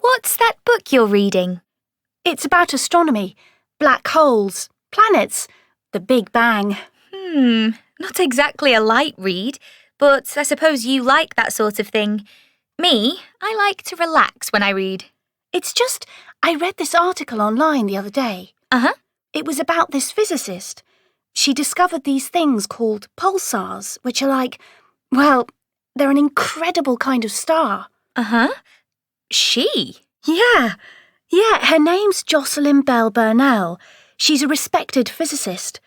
What's that book you're reading? It's about astronomy, black holes, planets, the Big Bang. Not exactly a light read, but I suppose you like that sort of thing. Me, I like to relax when I read. It's just, I read this article online the other day. Uh-huh. It was about this physicist. She discovered these things called pulsars, which are like, well, they're an incredible kind of star. Uh-huh. She? Yeah, her name's Jocelyn Bell Burnell. She's a respected physicist.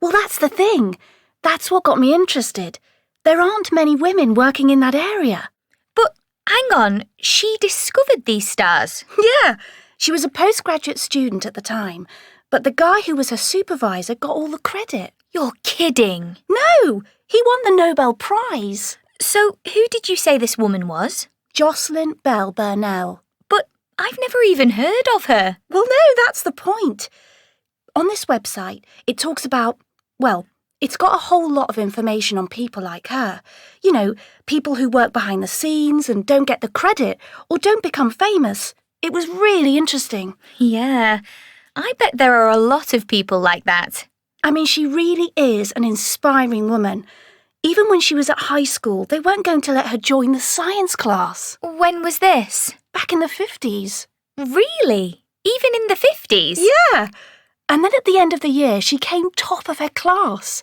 Well, that's the thing. That's what got me interested. There aren't many women working in that area. But hang on, she discovered these stars. Yeah, she was a postgraduate student at the time, but the guy who was her supervisor got all the credit. You're kidding. No, he won the Nobel Prize. So who did you say this woman was? Jocelyn Bell Burnell. But I've never even heard of her. Well, no, that's the point. On this website, it talks about, well, it's got a whole lot of information on people like her. You know, people who work behind the scenes and don't get the credit or don't become famous. It was really interesting. Yeah, I bet there are a lot of people like that. I mean, she really is an inspiring woman. Even when she was at high school, they weren't going to let her join the science class. When was this? Back in the 50s. Really? Even in the 50s? Yeah. And then at the end of the year, she came top of her class.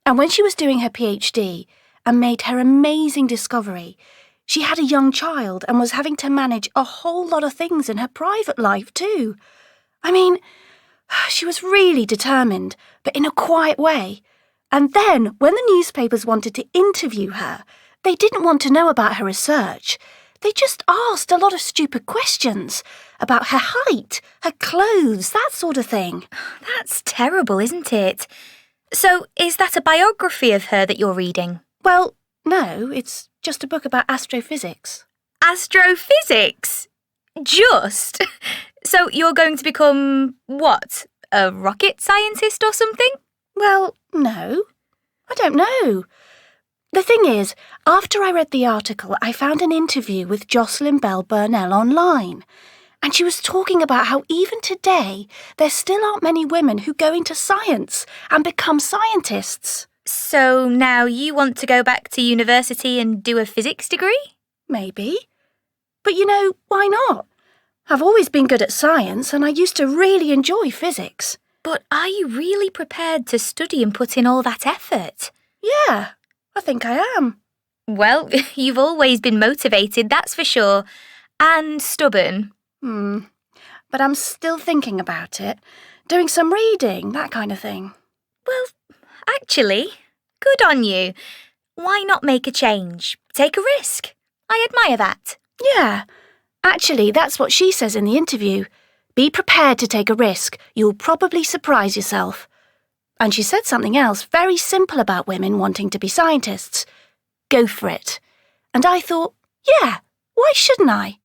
And when she was doing her PhD and made her amazing discovery, she had a young child and was having to manage a whole lot of things in her private life too. I mean, she was really determined, but in a quiet way. And then, when the newspapers wanted to interview her, they didn't want to know about her research. They just asked a lot of stupid questions about her height, her clothes, that sort of thing. That's terrible, isn't it? So, is that a biography of her that you're reading? Well, no, it's just a book about astrophysics. Astrophysics? Just? So you're going to become, what, a rocket scientist or something? Well, no. I don't know. The thing is, after I read the article, I found an interview with Jocelyn Bell Burnell online. And she was talking about how even today, there still aren't many women who go into science and become scientists. So now you want to go back to university and do a physics degree? Maybe. But you know, why not? I've always been good at science and I used to really enjoy physics. But are you really prepared to study and put in all that effort? Yeah, I think I am. Well, you've always been motivated, that's for sure. And stubborn. But I'm still thinking about it. Doing some reading, that kind of thing. Well, actually, good on you. Why not make a change? Take a risk. I admire that. Yeah, actually, that's what she says in the interview. Be prepared to take a risk. You'll probably surprise yourself. And she said something else very simple about women wanting to be scientists. Go for it. And I thought, yeah, why shouldn't I?